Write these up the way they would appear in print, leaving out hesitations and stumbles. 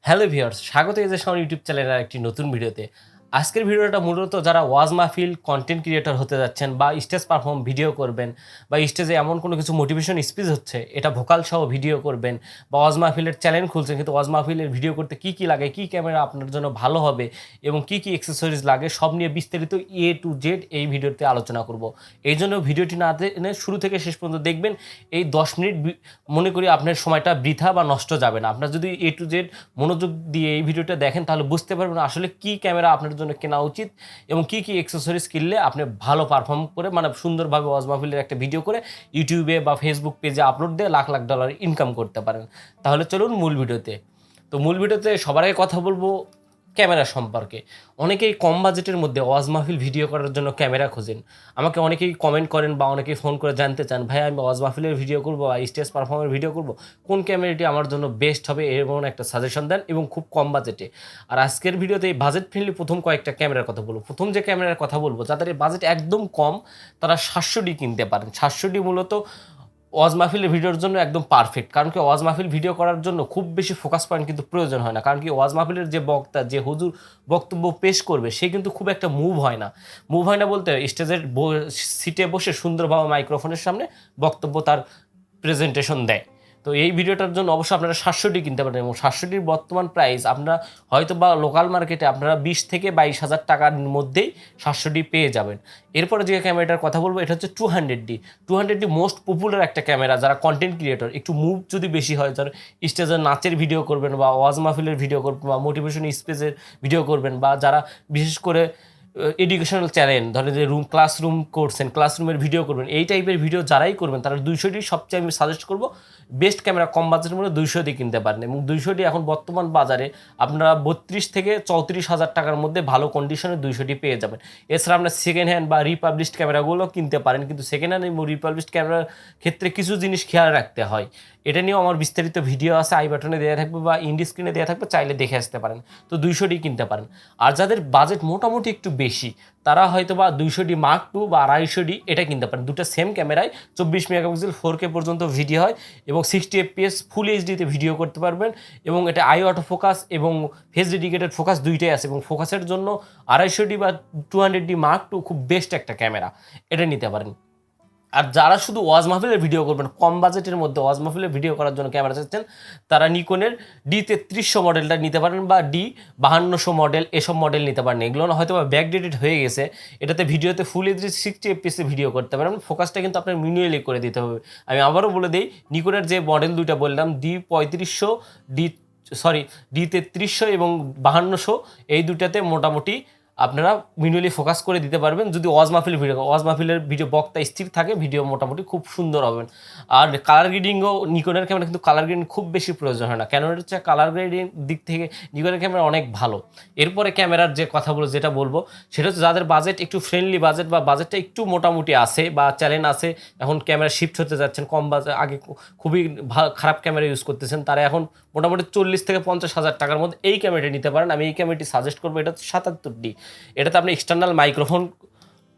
Hello viewers, স্বাগত জানাই আমার ইউটিউব চ্যানেলের একটি নতুন ভিডিওতে। আজকের ভিডিওটা মূলত যারা ওয়াজ মাহফিল কন্টেন্ট ক্রিয়েটর হতে যাচ্ছেন বা স্টেজ পারফর্ম ভিডিও করবেন বা স্টেজে এমন কোনো কিছু মোটিভেশন স্পিচ হচ্ছে এটা ভোকাল সহ ভিডিও করবেন বা ওয়াজ মাহফিলের চ্যানেল খুলছেন, কিন্তু ওয়াজ মাহফিলের ভিডিও করতে কী লাগে, কী ক্যামেরা আপনার জন্য ভালো হবে এবং কী অ্যাক্সেসরিজ লাগে সব নিয়ে বিস্তারিত A to Z এই ভিডিওতে আলোচনা করব। এই জন্য ভিডিওটি না টেনে শুরু থেকে শেষ পর্যন্ত দেখবেন। এই 10 মিনিট মনে করি আপনার সময়টা বৃথা বা নষ্ট যাবে না। আপনার যদি A to Z মনোযোগ দিয়ে এই ভিডিওটা দেখেন তাহলে বুঝতে পারবেন আসলে কী ক্যামেরা আপনার জন্য কেনা উচিত এবং কী অ্যাক্সেসরিজ কিনলে আপনি ভালো পারফর্ম করে মানে সুন্দরভাবে ওয়াজ মাহফিলের একটা ভিডিও করে ইউটিউবে বা ফেসবুক পেজে আপলোড দিয়ে লাখ লাখ ডলার ইনকাম করতে পারেন। তাহলে চলুন মূল ভিডিওতে। তো মূল ভিডিওতে সবার আগে কথা বলবো ক্যামেরা সম্পর্কে। অনেকেই কম বাজেটের মধ্যে ওয়াজ মাহফিল ভিডিও করার জন্য ক্যামেরা খোঁজেন। আমাকে অনেকেই কমেন্ট করেন বা অনেকেই ফোন করে জানতে চান, ভাই আমি ওয়াজ মাহফিলের ভিডিও করবো বা স্টেজ পারফর্মের ভিডিও করবো, কোন ক্যামেরাটি আমার জন্য বেস্ট হবে এমন একটা সাজেশন দেন এবং খুব কম বাজেটে। আর আজকের ভিডিওতে এই বাজেট ফ্রেন্ডলি প্রথম কয়েকটা ক্যামেরার কথা বলবো। প্রথম যে ক্যামেরার কথা বলবো, যাদের এই বাজেট একদম কম তারা 700D কিনতে পারেন। 700D মূলত ওয়াজ মাহফিলের ভিডিওর জন্য একদম পারফেক্ট। কারণ কি ওয়াজ মাহফিল ভিডিও করার জন্য খুব বেশি ফোকাস পয়েন্ট কিন্তু প্রয়োজন হয় না। কারণ কি ওয়াজ মাহফিলের যে বক্তা, যে হুজুর বক্তব্য পেশ করবে সে কিন্তু খুব একটা মুভ হয় না। মুভ হয় না বলতে স্টেজের সিটে বসে সুন্দরভাবে মাইক্রোফোনের সামনে বক্তব্য তার প্রেজেন্টেশন দেয়। তো এই ভিডিওটার জন্য অবশ্যই আপনারা 700D কিনতে পারেন এবং 700Dর বর্তমান প্রাইস আপনারা হয়তো বা লোকাল মার্কেটে আপনারা 20 থেকে 22 হাজার টাকার মধ্যেই 700D পেয়ে যাবেন। এরপরে যে ক্যামেরাটার কথা বলবো এটা হচ্ছে 200D। 200D মোস্ট পপুলার একটা ক্যামেরা। যারা কন্টেন্ট ক্রিয়েটর একটু মুভ যদি বেশি হয়, যারা স্টেজের নাচের ভিডিও করবেন বা ওয়াজ মাহফিলের ভিডিও করবেন বা মোটিভেশন স্পিচের ভিডিও করবেন বা যারা বিশেষ করে এডুকেশনাল চ্যানেল ধরেন যে ক্লাসরুম করছেন, ক্লাসরুমের ভিডিও করবেন, এই টাইপের ভিডিও যারাই করবেন তারা 200D সবচেয়ে আমি সাজেস্ট করবো বেস্ট ক্যামেরা। কম বাজেটের মধ্যে 200D কিনতে পারেন এবং 200D এখন বর্তমান বাজারে আপনারা 32 থেকে 34 হাজার টাকার মধ্যে ভালো কন্ডিশনে 200D পেয়ে যাবেন। এছাড়া আপনার সেকেন্ড হ্যান্ড বা রিপাবলিশড ক্যামেরাগুলো কিনতে পারেন, কিন্তু সেকেন্ড হ্যান্ড এবং রিপাবলিশড ক্যামেরার ক্ষেত্রে কিছু জিনিস খেয়াল রাখতে হয়। এটা নিয়েও আমার বিস্তারিত ভিডিও আছে, আই বাটনে দেওয়া থাকবে বা ইন্ডি স্ক্রিনে দেওয়া থাকবে, চাইলে দেখে আসতে পারেন। তো 200D কিনতে পারেন। আর যাদের বাজেট মোটামুটি একটু বেশি তারা হয়তো বা 200D Mark II বা 250D এটা কিনতে পারেন। দুটো সেম ক্যামেরায় 24 মেগাপিক্সেল 4K পর্যন্ত ভিডিও হয় এবং 60 FPS ফুল এইচডিতে ভিডিও করতে পারবেন এবং এটা আই অটো ফোকাস এবং ফেস ডেডিকেটেড ফোকাস দুইটাই আছে এবং ফোকাসের জন্য 250D বা 200D Mark II খুব বেস্ট একটা ক্যামেরা, এটা নিতে পারেন। আর যারা শুধু ওয়াজ মাহফিলের ভিডিও করবেন, কম বাজেটের মধ্যে ওয়াজ মাহফিলের ভিডিও করার জন্য ক্যামেরা চাচ্ছেন, তারা নিকনের D3300 মডেলটা নিতে পারেন বা D5200 মডেল, এসব মডেল নিতে পারেন। এগুলো হয়তো বা ব্যাকডেটেড হয়ে গেছে। এটাতে ভিডিওতে ফুল এইচডি 60 FPS ভিডিও করতে পারেন। ফোকাসটা কিন্তু আপনার ম্যানুয়ালি করে দিতে হবে। আমি আবারও বলে দিই, নিকনের যে মডেল দুইটা বললাম D3500, D3300 এবং 5200, এই দুটাতে মোটামুটি আপনারা ম্যানুয়ালি ফোকাস করে দিতে পারবেন। যদি ওয়াজ মাহফিলের ভিডিও বক্তা স্থির থাকে ভিডিও মোটামুটি খুব সুন্দর হবেন। আর কালার গ্রেডিংও নিকনের ক্যামেরা কিন্তু কালার গ্রেডিং খুব বেশি প্রয়োজন হয় না। ক্যানোনের হচ্ছে কালার গ্রেডিং দিক থেকে নিকনের ক্যামেরা অনেক ভালো। এরপরে ক্যামেরার যে কথা যেটা বলবো সেটা হচ্ছে যাদের বাজেট একটু ফ্রেন্ডলি বাজেট বা বাজেটটা একটু মোটামুটি আছে বা চ্যালেঞ্জ আছে, এখন ক্যামেরা শিফট হতে যাচ্ছেন, কম বাজেট আগে খুবই খারাপ ক্যামেরা ইউজ করতেছেন, তারা এখন মোটামুটি 40 থেকে 50 হাজার টাকার মধ্যে এই ক্যামেরাটি নিতে পারেন। আমি এই ক্যামেরাটি সাজেস্ট করবো। এটা হচ্ছে 77D। এটাতে আপনি এক্সটার্নাল মাইক্রোফোন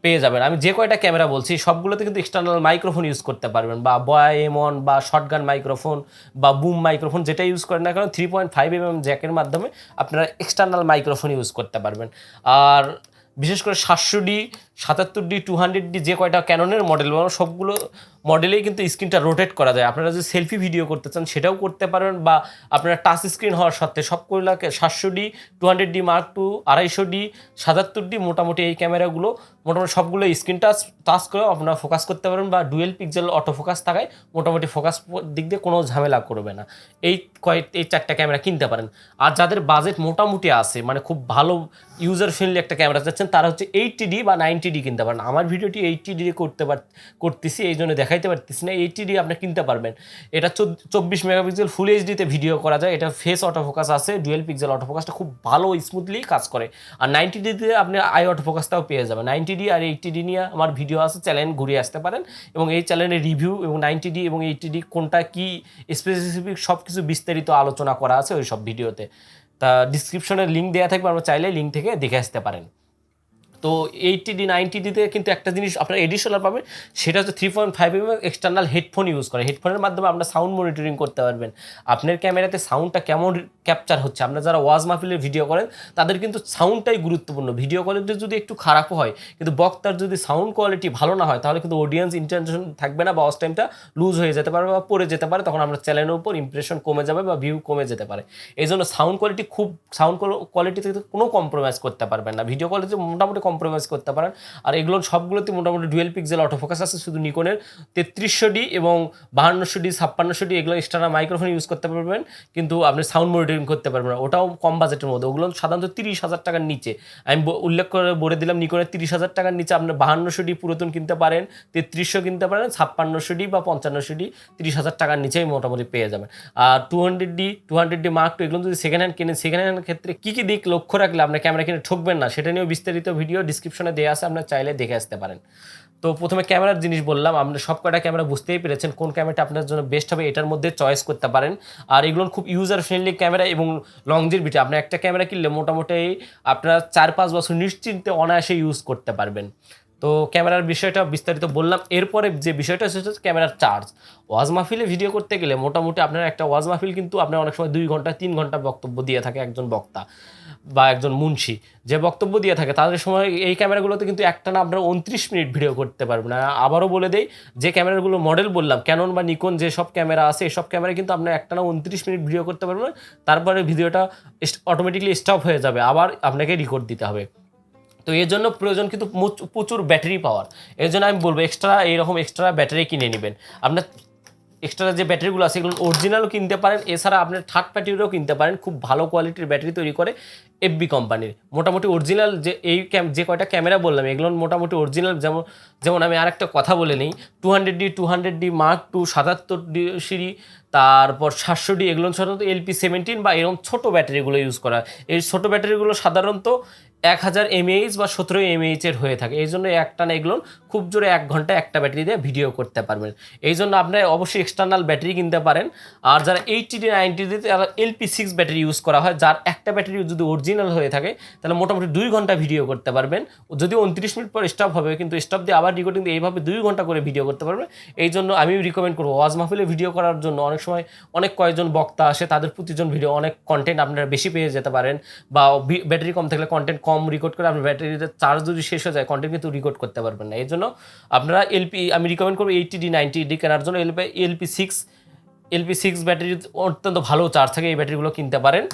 পেয়ে যাবেন। আমি যে কয়টা ক্যামেরা বলছি সবগুলোতে কিন্তু এক্সটার্নাল মাইক্রোফোন ইউজ করতে পারবেন, বা বয় M1 বা শর্টগান মাইক্রোফোন বা বুম মাইক্রোফোন যেটা ইউজ করেন না কারণ 3.5mm জ্যাকের মাধ্যমে আপনারা এক্সটার্নাল মাইক্রোফোন ইউজ করতে পারবেন। আর বিশেষ করে 700D, 77D, 200D যে কয়টা ক্যাননের মডেল সবগুলো মডেলেই কিন্তু স্ক্রিনটা রোটেট করা যায়। আপনারা যদি সেলফি ভিডিও করতে চান সেটাও করতে পারবেন, বা আপনারা টাচ স্ক্রিন হওয়ার সত্ত্বে সবগুলোকে 700D, 200D Mark II, 250D, 77D মোটামুটি এই ক্যামেরাগুলো মোটামুটি সবগুলো স্ক্রিন টাচ করে আপনারা ফোকাস করতে পারবেন, বা ডুয়েল পিক্সেল অটো ফোকাস থাকায় মোটামুটি ফোকাস দিক দিয়ে কোনো ঝামেলা করবে না। এই 4টা ক্যামেরা কিনতে পারেন। আর যাদের বাজেট মোটামুটি আছে মানে খুব ভালো ইউজার ফ্রেন্ডলি একটা ক্যামেরা চাচ্ছেন তারা হচ্ছে 80D বা 90D কিনতে পারেন। আমার ভিডিওটি 80D করতেছি এই জন্য দেখাইতে পারতেছি না। 80D আপনি কিনতে পারবেন। এটা 24 মেগাপিক্সেল ফুল এইচডিতে ভিডিও করা যায়। এটা ফেস অটো ফোকাস আছে, ডুয়েল পিক্সেল অটো ফোকাসটা খুব ভালো স্মুথলি কাজ করে। আর 90Dতে আপনি আই অটো ফোকাসটাও পেয়ে যাবেন। 90D আর 80D নিয়ে আমার ভিডিও আছে, চ্যানেল ঘুরে আসতে পারেন এবং এই চ্যানেলের রিভিউ এবং 90D এবং 80D কোনটা কি স্পেসিফিক সব কিছু বিস্তারিত আলোচনা করা আছে ওই সব ভিডিওতে। তা ডিসক্রিপশনে লিঙ্ক দেওয়া থাকবে, আমরা চাইলে লিঙ্ক থেকে দেখে আসতে পারেন। তো তো 80D 90Dতে কিন্তু একটা জিনিস আপনার এডিশনাল পাবেন, সেটা হচ্ছে 3.5mm এক্সটার্নাল হেডফোন ইউজ করে। হেডফোনের মাধ্যমে আপনার সাউন্ড মনিটরিং করতে পারবেন, আপনার ক্যামেরাতে সাউন্ডটা কেমন ক্যাপচার হচ্ছে। আপনারা যারা ওয়াজ মাহফিলের ভিডিও করেন তাদের কিন্তু সাউন্ডটাই গুরুত্বপূর্ণ। ভিডিও কোয়ালিটি যদি একটু খারাপও হয়, কিন্তু বক্তার যদি সাউন্ড কোয়ালিটি ভালো না হয়, তাহলে কিন্তু অডিয়েন্স ইন্টারেকশন থাকবে না, বা ওয়াচ টাইমটা লুজ হয়ে যেতে পারে বা পড়ে যেতে পারে। তখন আমরা চ্যানেলের উপর ইমপ্রেশন কমে যাবে বা ভিউ কমে যেতে পারে। এই জন্য সাউন্ড কোয়ালিটিতে কোনো কম্প্রোমাইজ করতে পারবেন না। ভিডিও কোয়ালিটি মোটামুটি কম্প্রোমাইজ করতে পারেন। আর এগুলো সবগুলোতে মোটামুটি ডুয়েল পিক্সেল অটোফোকাস আছে। শুধু নিকনের 3300D এবং 5200D 5600D এগুলো এক্সটার্নাল মাইক্রোফোন ইউজ করতে পারবেন, কিন্তু আপনি সাউন্ড মনিটরিং করতে পারবেন না। ওটাও কম বাজেটের মধ্যে, ওগুলো সাধারণত 30,000 টাকার নিচে। আমি উল্লেখ করে বলে দিলাম, নিকনের 30,000 টাকার নিচে আপনার 5200D পুরাতন কিনতে পারেন, 3300 কিনতে পারেন, 5600D বা 5500D 30,000 টাকার নিচেই মোটামুটি পেয়ে যাবেন। আর 200D Mark II এগুলো যদি সেকেন্ড হ্যান্ড কেনেন, সেকেন্ড হ্যান্ড ক্ষেত্রে কী কী দিক লক্ষ্য রাখলে আপনার ক্যামেরা কিনে ঠকবেন না, সেটা নিয়েও বিস্তারিত ভিডিও ডিসক্রিপশনে দেওয়া আছে, আপনার চাইলে দেখে আসতে পারেন। তো প্রথমে ক্যামেরার জিনিস বললাম, আপনি সব কয়টা ক্যামেরা বুঝতেই পেরেছেন কোন ক্যামেরাটা আপনার জন্য বেস্ট হবে, এটার মধ্যে চয়েস করতে পারেন। আর এগুলো খুব ইউজার ফ্রেন্ডলি ক্যামেরা এবং লংজিভিটি। আপনি একটা ক্যামেরা কিনলে মোটামুটি আপনারা 4-5 বছর নিশ্চিন্তে অনায়াসে ইউজ করতে পারবেন। তো ক্যামেরার বিষয়টা বিস্তারিত বললাম। এরপরে যে বিষয়টা সেটা হচ্ছে ক্যামেরার চার্জ। ওয়াজ মাহফিলে ভিডিও করতে গেলে মোটামুটি আপনার একটা ওয়াজ মাহফিল কিন্তু আপনার অনেক সময় 2 ঘন্টা 3 ঘন্টা বক্তব্য দিয়ে থাকে একজন বক্তা বা একজন মুন্সি, যে বক্তব্য দিয়ে থাকে তাদের সময় এই ক্যামেরাগুলোতে কিন্তু একটানা আপনারা 29 মিনিট ভিডিও করতে পারবেন না। আবারও বলে দেই, যে ক্যামেরাগুলো মডেল বললাম ক্যানন বা নিকন যেসব ক্যামেরা আছে, এসব ক্যামেরা কিন্তু আপনার একটানা 29 মিনিট ভিডিও করতে পারবেন, তারপরে ভিডিওটা অটোমেটিকলি স্টপ হয়ে যাবে, আবার আপনাকে রেকর্ড দিতে হবে। তো এর জন্য প্রয়োজন কিন্তু প্রচুর ব্যাটারি পাওয়ার। এর জন্য আমি বলবো এইরকম এক্সট্রা ব্যাটারি কিনে নেবেন। আপনার এক্সট্রা যে ব্যাটারিগুলো আছে এগুলো অরিজিনালও কিনতে পারেন, এছাড়া আপনার থার্ড পার্টিরও কিনতে পারেন। খুব ভালো কোয়ালিটির ব্যাটারি তৈরি করে এফবি কোম্পানির। মোটামুটি অরিজিনাল যে কয়টা ক্যামেরা বললাম এগুলো মোটামুটি অরিজিনাল। যেমন আমি আরেকটা কথা বলে নিই, 200D Mark II 77D সিরি, তারপর 700D এগুলো সাধারণত LP17 বা এরকম ছোটো ব্যাটারিগুলো ইউজ করা। এই ছোটো ব্যাটারিগুলো সাধারণত 1000 mAh বা 17 mAh এর হয়ে থাকে। এই জন্য একটানা এগুলো খুব জোরে 1 ঘন্টায় একটা ব্যাটারি দিয়ে ভিডিও করতে পারবেন। এই জন্য আপনার অবশ্যই এক্সটার্নাল ব্যাটারি কিনতে পারেন। আর যারা 80D 90Dতে তারা LP6 ব্যাটারি ইউজ করা হয়, যার একটা ব্যাটারি যদি অরিজিনাল হয়ে থাকে তাহলে মোটামুটি 2 ঘন্টা ভিডিও করতে পারবেন। যদিও 29 মিনিট পর স্টপ হবে, কিন্তু স্টপ দিয়ে আবার রেকর্ডিং দিয়ে এইভাবে 2 ঘন্টা করে ভিডিও করতে পারবেন। এই জন্য আমি রিকমেন্ড করবো ওয়াজ মাহফিলে ভিডিও করার জন্য। অনেক সময় অনেক কয়েকজন বক্তা আসে, তাদের প্রতিজন ভিডিও অনেক কন্টেন্ট আপনারা বেশি পেয়ে যেতে পারেন, বা ব্যাটারি কম থাকলে কন্টেন্ট কম রেকর্ড করে আপনার ব্যাটারিতে চার্জ যদি শেষ হয়ে যায় কন্টেন্ট কিন্তু রেকর্ড করতে পারবেন না। এই জন্য আপনারা আমি রিকমেন্ড করবো 80D 90D কেনার জন্য। LP6 ব্যাটারি অত্যন্ত ভালো চার্জ থাকে, এই ব্যাটারিগুলো কিনতে পারেন।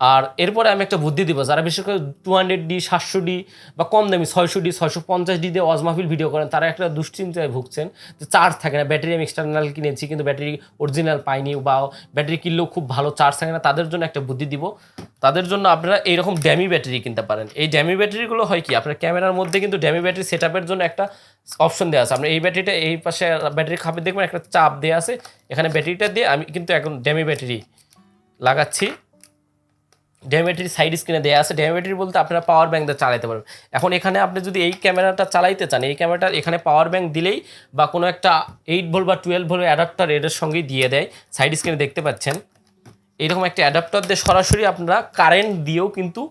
আর এরপরে আমি একটা বুদ্ধি দিব, যারা বিশেষ করে 200D 700D বা কম দামি 600D 650D দিয়ে ওয়াজ মাহফিল ভিডিও করেন, তারা একটা দুশ্চিন্তায় ভুগছেন যে চার্জ থাকে না। ব্যাটারি আমি এক্সটার্নাল কিনেছি কিন্তু ব্যাটারি অরিজিনাল পাইনি, বা ব্যাটারি কিনলেও খুব ভালো চার্জ থাকে না। তাদের জন্য একটা বুদ্ধি দিব। তাদের জন্য আপনারা এইরকম ড্যামি ব্যাটারি কিনতে পারেন। এই ড্যামি ব্যাটারিগুলো হয় কি, আপনার ক্যামেরার মধ্যে কিন্তু ড্যামি ব্যাটারি সেট আপের জন্য একটা অপশন দেওয়া আছে। আপনার এই ব্যাটারিটা এই পাশে ব্যাটারি খাপে দেখবেন একটা চাপ দেওয়া আছে, এখানে ব্যাটারিটা দিয়ে আমি কিন্তু এখন ড্যামি ব্যাটারি লাগাচ্ছি। ড্যামি ব্যাটারি সাইড স্ক্রিনে দেওয়া আছে। ড্যামি ব্যাটারি বলতে আপনারা পাওয়ার ব্যাঙ্ক দিয়ে চালাতে পারবেন। এখন এখানে আপনি যদি এই ক্যামেরাটা চালাইতে চান, এই ক্যামেরাটার এখানে পাওয়ার ব্যাঙ্ক দিলেই বা কোনো একটা 8 ভোল্ট বা 12 ভোল্টের অ্যাডাপ্টার এর সঙ্গেই দিয়ে দেয়। সাইড স্ক্রিনে দেখতে পাচ্ছেন এইরকম একটা অ্যাডাপ্টার দিয়ে সরাসরি আপনারা কারেন্ট দিয়েও কিন্তু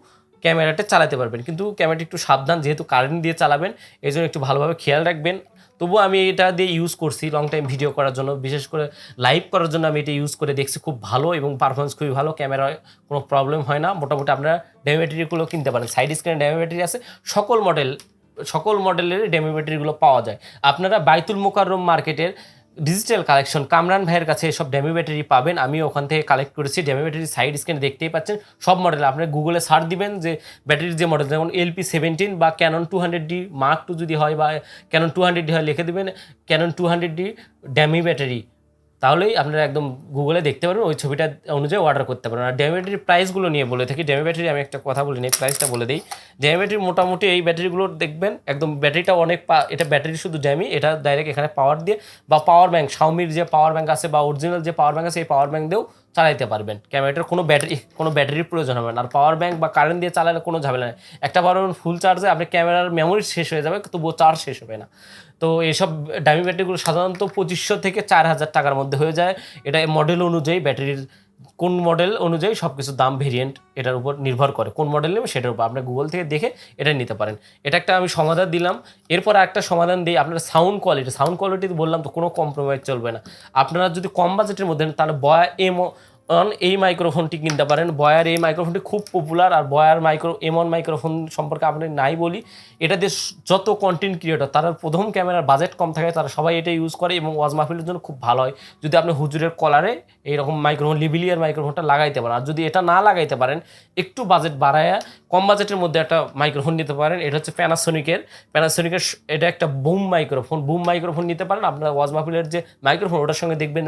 ক্যামেরাটা চালাতে পারবেন। কিন্তু ক্যামেরাটি একটু সাবধান, যেহেতু কারেন্ট দিয়ে চালাবেন, এই জন্য একটু ভালোভাবে খেয়াল রাখবেন। তবুও আমি এটা দিয়ে ইউজ করছি লং টাইম ভিডিও করার জন্য, বিশেষ করে লাইভ করার জন্য আমি এটা ইউজ করে দেখছি, খুব ভালো এবং পারফরমেন্স খুবই ভালো, ক্যামেরায় কোনো প্রবলেম হয় না। মোটামুটি আপনারা ড্যামি ব্যাটারিগুলো কিনতে পারেন। সাইড স্ক্রিনে ড্যামি ব্যাটারি আছে, সকল মডেলের ড্যামি ব্যাটারিগুলো পাওয়া যায়। আপনারা বাইতুল মোকাররম মার্কেটের ডিজিটাল কালেকশন কামরান ভাইয়ের কাছে সব ড্যামি ব্যাটারি পাবেন। আমি ওখান থেকে কালেক্ট করেছি ড্যামি ব্যাটারি। সাইড স্ক্রিনে দেখতেই পাচ্ছেন সব মডেল। আপনি গুগলে সার্চ দিবেন যে ব্যাটারির যে মডেল, যেমন LP17 বা ক্যানন 200D Mark II যদি হয়, বা ক্যানন 200D হয়, লিখে দেবেন ক্যানন 200D ড্যামি ব্যাটারি, তাহলেই আপনারা একদম গুগলে দেখতে পারবেন, ওই ছবিটা অনুযায়ী অর্ডার করতে পারবেন। আর ড্যামি ব্যাটারির প্রাইসগুলো নিয়ে বলে থাকি। ড্যামি ব্যাটারি আমি একটা কথা বলি নিই, প্রাইসটা বলে দিই। ড্যামি ব্যাটারি মোটামুটি এই ব্যাটারিগুলো দেখবেন একদম ব্যাটারিটা অনেক এটা ব্যাটারি শুধু ড্যামি, এটা ডাইরেক্ট এখানে পাওয়ার দিয়ে বা পাওয়ার ব্যাঙ্ক, শাওমির যে পাওয়ার ব্যাঙ্ক আছে বা অরিজিনাল যে পাওয়ার ব্যাঙ্ক আছে, এই পাওয়ার ব্যাঙ্ক দিয়েও চালাইতে পারবেন। ক্যামেরাটার কোনো ব্যাটারির প্রয়োজন হবে না। আর পাওয়ার ব্যাঙ্ক বা কারেন্ট দিয়ে চালালে কোনো ঝামেলা নেই। একটা পাওয়ার ফুল চার্জে আপনার ক্যামেরার মেমোরি শেষ হয়ে যাবে, তবুও চার্জ শেষ হবে না। তো এইসব দামি ব্যাটারিগুলো সাধারণত 2500 থেকে 4000 টাকার মধ্যে হয়ে যায়। এটা মডেল অনুযায়ী ব্যাটারির কোন মডেল অনুযায়ী সব কিছু দাম ভেরিয়েন্ট এটার উপর নির্ভর করে, কোন মডেল নেবে সেটার উপর আপনি গুগল থেকে দেখে এটা নিতে পারেন। এটা একটা আমি সমাধান দিলাম। এরপর একটা সমাধান দিই আপনার সাউন্ড কোয়ালিটি বললাম তো কোনো কম্প্রোমাইজ চলবে না। আপনারা যদি কম বাজেটের মধ্যে তাহলে বয়া এই মাইক্রোফোনটি কিনতে পারেন। বয়ার এই মাইক্রোফোনটি খুব পপুলার। আর বয়ার M1 মাইক্রোফোন সম্পর্কে আপনি নাই বলি, এটা দিয়ে যত কন্টেন্ট ক্রিয়েটর তারা প্রথম ক্যামেরার বাজেট কম থাকে তারা সবাই এটা ইউজ করে এবং ওয়াজ মাহফিলের জন্য খুব ভালো হয় যদি আপনি হুজুরের কলারে এইরকম মাইক্রোফোন লিভিলিয়ার মাইক্রোফোনটা লাগাইতে পারেন। আর যদি এটা না লাগাইতে পারেন একটু বাজেট বাড়ায় কম বাজেটের মধ্যে একটা মাইক্রোফোন নিতে পারেন। এটা হচ্ছে প্যানাসোনিকের এটা একটা বুম মাইক্রোফোন নিতে পারেন। আপনারা ওয়াজ মাহফিলের যে মাইক্রোফোন ওটার সঙ্গে দেখবেন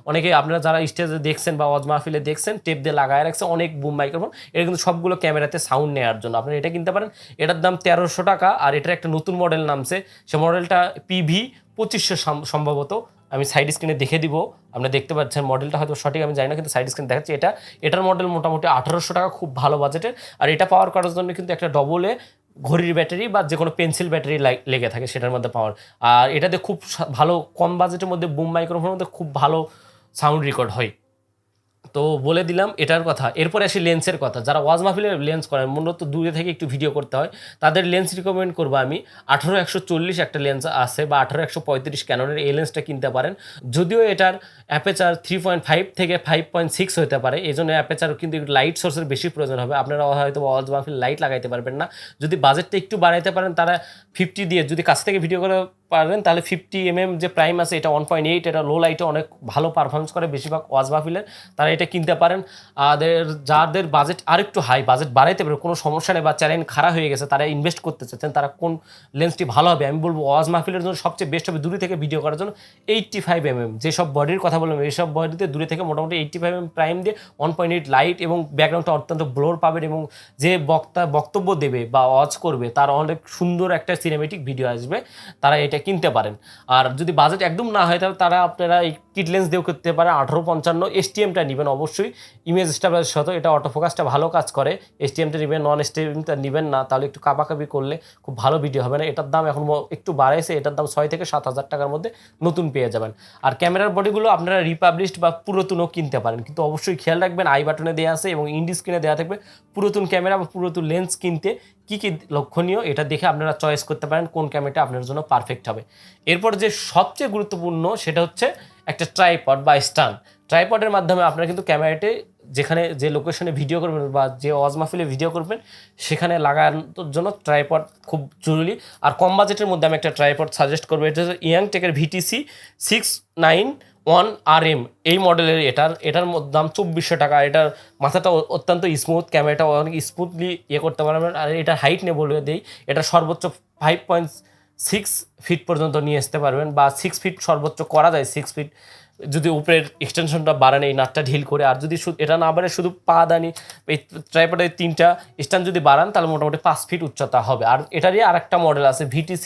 অনেকে আপনারা যারা স্টেজে দেখছেন বা ওয়াজ মাহফিলে দেখছেন টেপ দিয়ে লাগায় রাখছে অনেক বুম মাইক্রোফোন, এটা কিন্তু সবগুলো ক্যামেরাতে সাউন্ড নেওয়ার জন্য আপনারা এটা কিনতে পারেন। এটার দাম 1300 টাকা। আর এটার একটা নতুন মডেল নামছে, সে মডেলটা PV2500 সম্ভবত। আমি সাইড স্ক্রিনে দেখে দিব, আপনারা দেখতে পাচ্ছেন মডেলটা হয়তো সঠিক আমি জানি না, কিন্তু সাইড স্ক্রিন দেখাচ্ছি। এটার মডেল মোটামুটি 1800 টাকা, খুব ভালো বাজেটের। আর এটা পাওয়ার করার জন্য কিন্তু একটা ডবলে ঘড়ির ব্যাটারি বা যে কোনো পেন্সিল ব্যাটারি লেগে থাকে সেটার মধ্যে পাওয়ার। আর এটাতে খুব ভালো কম বাজেটের মধ্যে বুম মাইক্রোফোনের মধ্যে খুব ভালো সাউন্ড রেকর্ড হয়। তো বলে দিলাম এটার কথা। এরপরে আসি লেন্সের কথা। যারা ওয়াজ মাহফিলের লেন্স করেন, মূলত দূরে থেকে একটু ভিডিও করতে হয়, তাদের লেন্স রিকমেন্ড করবো আমি 18-140 একটা লেন্স আছে বা 18-135 ক্যাননের এই লেন্সটা কিনতে পারেন। যদিও এটার অ্যাপেচার 3.5 থেকে 5.6 হতে পারে, এই জন্য অ্যাপেচার কিন্তু লাইট সোর্সের বেশি প্রয়োজন হবে। আপনারা হয়তো ওয়াজ মাহফিল লাইট লাগাইতে পারবেন না। যদি বাজেটটা একটু বাড়াইতে পারেন তারা 50 দিয়ে যদি কাছ থেকে ভিডিও করে পারেন তাহলে 50mm যে প্রাইম আছে এটা 1.8, এটা লো লাইটে অনেক ভালো পারফরমেন্স করে বেশিরভাগ ওয়াজ মাহফিলের, তারা এটা কিনতে পারেন। যাদের বাজেট আরেকটু হাই, বাজেট বাড়াইতে পারে কোনো সমস্যা নেই, বা চ্যানেল খারাপ হয়ে গেছে তারা ইনভেস্ট করতে চাচ্ছেন, তারা কোন লেন্সটি ভালো হবে আমি বলবো ওয়াজ মাহফিলের জন্য সবচেয়ে বেস্ট হবে দূরে থেকে ভিডিও করার জন্য 85mm। যেসব বডির কথা বললাম এইসব বডিতে দূরে থেকে মোটামুটি 85mm প্রাইম দিয়ে 1.8 লাইট এবং ব্যাকগ্রাউন্ডটা অত্যন্ত ব্লোর পাবেন এবং যে বক্তব্য দেবে বা ওয়াজ করবে তার অনেক সুন্দর একটা সিনেমেটিক ভিডিও আসবে, তারা এটা কিনতে পারেন। আর যদি বাজেট একদম না হয় তাহলে তারা আপনারা এই কিট লেন্স দিয়েও করতে পারে। 1855 STMটা নেবেন অবশ্যই, ইমেজ স্টেবিলাইজার সহ এটা অটোফোকাসটা ভালো কাজ করে। STMটা নেবেন, নন STMটা নেবেন না, তাহলে একটু কাপাকাপি করলে খুব ভালো ভিডিও হবে না। এটার দাম এখন একটু বাড়াইছে, এটার দাম 6 থেকে 7 হাজার টাকার মধ্যে নতুন পেয়ে যাবেন। আর ক্যামেরার বডিগুলো আপনারা রিপাবলিশড বা পুরাতনও কিনতে পারেন, কিন্তু অবশ্যই খেয়াল রাখবেন আই বাটনে দেওয়া আছে এবং ইন্ডি স্ক্রিনে দেওয়া থাকবে পুরাতন ক্যামেরা বা পুরাতন লেন্স কিনতে কী কী লক্ষণীয় এটা দেখে আপনারা চয়েস করতে পারেন কোন ক্যামেরাটা আপনার জন্য পারফেক্ট হবে। এরপর যে সবচেয়ে গুরুত্বপূর্ণ সেটা হচ্ছে একটা ট্রাইপড বা স্ট্যান্ড। ট্রাইপডের মাধ্যমে আপনারা কিন্তু ক্যামেরাতে যেখানে যে লোকেশনে ভিডিও করবেন বা যে ওয়াজ মাহফিলে ভিডিও করবেন সেখানে লাগানোর জন্য ট্রাইপড খুব জরুরি। আর কম বাজেটের মধ্যে আমি একটা ট্রাইপড সাজেস্ট করবো, এটা হচ্ছে ইয়াংটেকের VTC 691RM এই মডেলের। এটার দাম 2400 টাকা। এটার মাথাটা অত্যন্ত স্মুথ, ক্যামেরাটা অনেক স্মুথলি করতে পারবেন। আর এটার হাইট নিয়ে বলে দেই, এটা সর্বোচ্চ 5.6 ফিট পর্যন্ত নিয়ে আসতে পারবেন, বা 6 ফিট সর্বোচ্চ করা যায়। 6 ফিট যদি উপরের এক্সটেনশনটা বাড়ান এই নাটটা ঢিল করে, আর যদি এটা না বাড়ে শুধু পা দানি এই ট্রাইপডের 3টা স্ট্যান্ড যদি বাড়ান তাহলে মোটামুটি 5 ফিট উচ্চতা হবে। আর এটারই আর একটা মডেল আছে VTC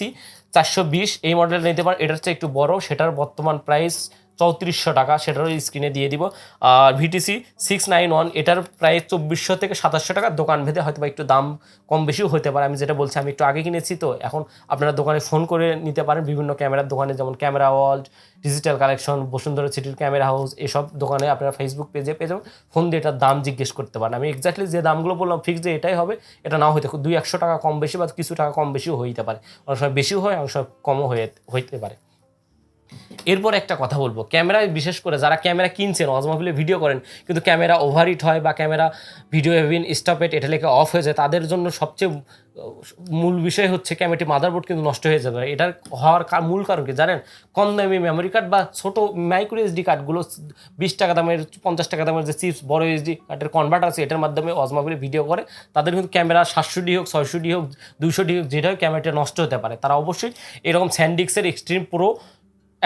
420, এই মডেলটা নিতে পারেন। এটার চেয়ে একটু বড়, সেটার বর্তমান প্রাইস 3400 টাকা, সেটারও স্ক্রিনে দিয়ে দিব। আর VTC 691 এটার প্রায় 2400 থেকে 2700 টাকা, দোকান ভেদে হয়তো বা একটু দাম কম বেশিও হতে পারে। আমি যেটা বলছি আমি একটু আগে কিনেছি, তো এখন আপনারা দোকানে ফোন করে নিতে পারেন। বিভিন্ন ক্যামেরার দোকানে যেমন camera world, digital collection, Bashundhara সিটির ক্যামেরা হাউস, এসব দোকানে আপনারা ফেসবুক পেজে পেয়ে যাবেন, ফোন দিয়ে এটার দাম জিজ্ঞেস করতে পারেন। আমি এক্স্যাক্টলি যে দামগুলো বললাম ফিক্সড এটাই হবে, এটা নাও হইতে 200-100 টাকা কম বেশি বা কিছু টাকা কম বেশিও হইতে পারে, অনেক সময় বেশিও হয় অনেক সময় কমও হইতে পারে। এরপর একটা কথা বলবো, ক্যামেরায় বিশেষ করে যারা ক্যামেরা কিনছেন ওয়াজ মাহফিলে ভিডিও করেন কিন্তু ক্যামেরা ওভারহিট হয় বা ক্যামেরা ভিডিও হেভিন স্টপেট এটা লেখে অফ হয়ে যায়, তাদের জন্য সবচেয়ে মূল বিষয় হচ্ছে ক্যামেরাটি মাদারবোর্ড কিন্তু নষ্ট হয়ে যাবে। এটার হওয়ার মূল কারণ কি জানেন? কম দামি মেমোরি কার্ড বা ছোটো মাইক্রো SD কার্ডগুলো 20 টাকা দামের 50 টাকা দামের যে চিপস বড় SD কার্ডের কনভার্টার আছে এটার মাধ্যমে ওয়াজ মাহফিলে ভিডিও করে, তাদের কিন্তু ক্যামেরা 700D হোক 600D হোক 200D হোক যেটা হোক ক্যামেরাটা নষ্ট হতে পারে। তারা অবশ্যই এরকম স্যান্ডিক্সের এক্সট্রিম প্রো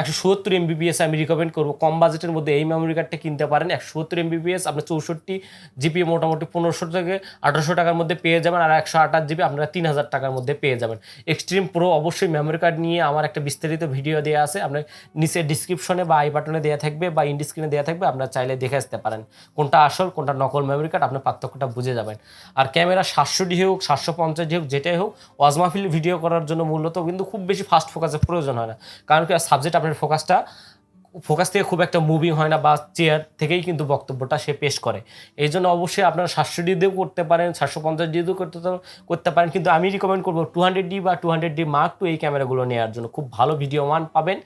170 MBPS আমি রিকমেন্ড করবো। কম বাজেটের মধ্যে এই মেমোরি কার্ডটা কিনতে পারেন। 170 MBPS আপনার 64GB মোটামুটি 1500 থেকে 1800 টাকার মধ্যে পেয়ে যাবেন, আর 128GB আপনারা 3000 টাকার মধ্যে পেয়ে যাবেন। এক্সট্রিম প্রো অবশ্যই মেমোরি কার্ড নিয়ে আমার একটা বিস্তারিত ভিডিও দেওয়া আছে, আপনার নিচে ডিসক্রিপশনে বা আই বাটনে দেওয়া থাকবে বা ইন্ডি স্ক্রিনে দেওয়া থাকবে, আপনারা চাইলে দেখে আসতে পারেন কোনটা আসল কোনটা নকল মেমোরি কার্ড, আপনার পার্থক্যটা বুঝে যাবেন। আর ক্যামেরা 700D হোক 750D হোক যেটাই হোক ওয়াজ মাহফিল ভিডিও করার জন্য মূলত কিন্তু খুব বেশি ফাস্ট ফোকাসের প্রয়োজন হয় না, কারণ কি সাবজেক্ট আপনার ফোকাসটা ফোকাস থেকে খুব একটা মুভিং হয় না বা চেয়ার থেকেই কিন্তু বক্তব্যটা সে পেশ করে। এই জন্য অবশ্যই আপনারা 700D দিয়েও করতে পারেন, 750D দিয়েও করতে পারেন, কিন্তু আমি রিকমেন্ড করবো 200D বা 200D Mark II এই ক্যামেরাগুলো নেওয়ার জন্য। খুব ভালো ভিডিও মান পাবেন।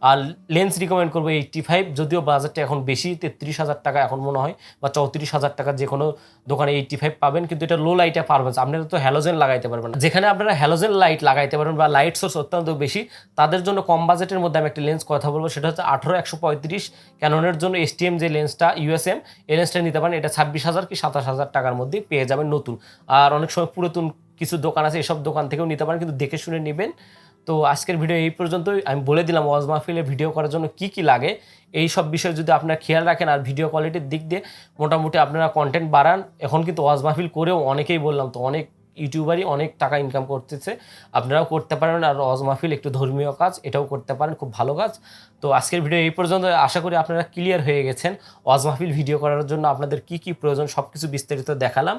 আর লেন্স রিকমেন্ড করবো 85, যদিও বাজেটটা এখন বেশি, 33,000 টাকা এখন মনে হয়, বা 34,000 টাকা যে কোনো দোকানে 85 পাবেন, কিন্তু এটা লো লাইটে পারবেন। আপনারা তো হ্যালোজেন লাগাইতে পারবেন না। যেখানে আপনারা হ্যালোজেন লাইট লাগাইতে পারবেন বা লাইট সোর্স অত্যন্ত বেশি, তাদের জন্য কম বাজেটের মধ্যে আমি একটা লেন্স কথা বলবো, সেটা হচ্ছে 18-135 ক্যাননের জন্য STM যে লেন্সটা USM, এই লেন্সটা নিতে পারেন। এটা 26,000 কি 27,000 টাকার মধ্যে পেয়ে যাবেন নতুন। আর অনেক সময় পুরাতন কিছু দোকান আছে, এসব দোকান থেকেও নিতে পারেন, কিন্তু দেখে শুনে নেবেন। তো আজকের ভিডিও এই পর্যন্তই। আমি বলে দিলাম ওয়াজ মাহফিলে ভিডিও করার জন্য কি কি লাগে, এই সব বিষয়ে যদি আপনারা খেয়াল রাখেন আর ভিডিও কোয়ালিটির দিক দিয়ে মোটামুটি আপনারা কন্টেন্ট বাড়ান। এখন কিন্তু ওয়াজ মাহফিল করেও অনেকেই বললাম তো অনেক ইউটিউবারই অনেক টাকা ইনকাম করতেছে, আপনারাও করতে পারেন। আর ওয়াজ মাহফিল একটু ধর্মীয় কাজ, এটাও করতে পারেন, খুব ভালো কাজ। তো আজকের ভিডিও এই পর্যন্ত। আশা করি আপনারা ক্লিয়ার হয়ে গেছেন ওয়াজ মাহফিল ভিডিও করার জন্য আপনাদের কি কি প্রয়োজন, সব কিছু বিস্তারিত দেখালাম।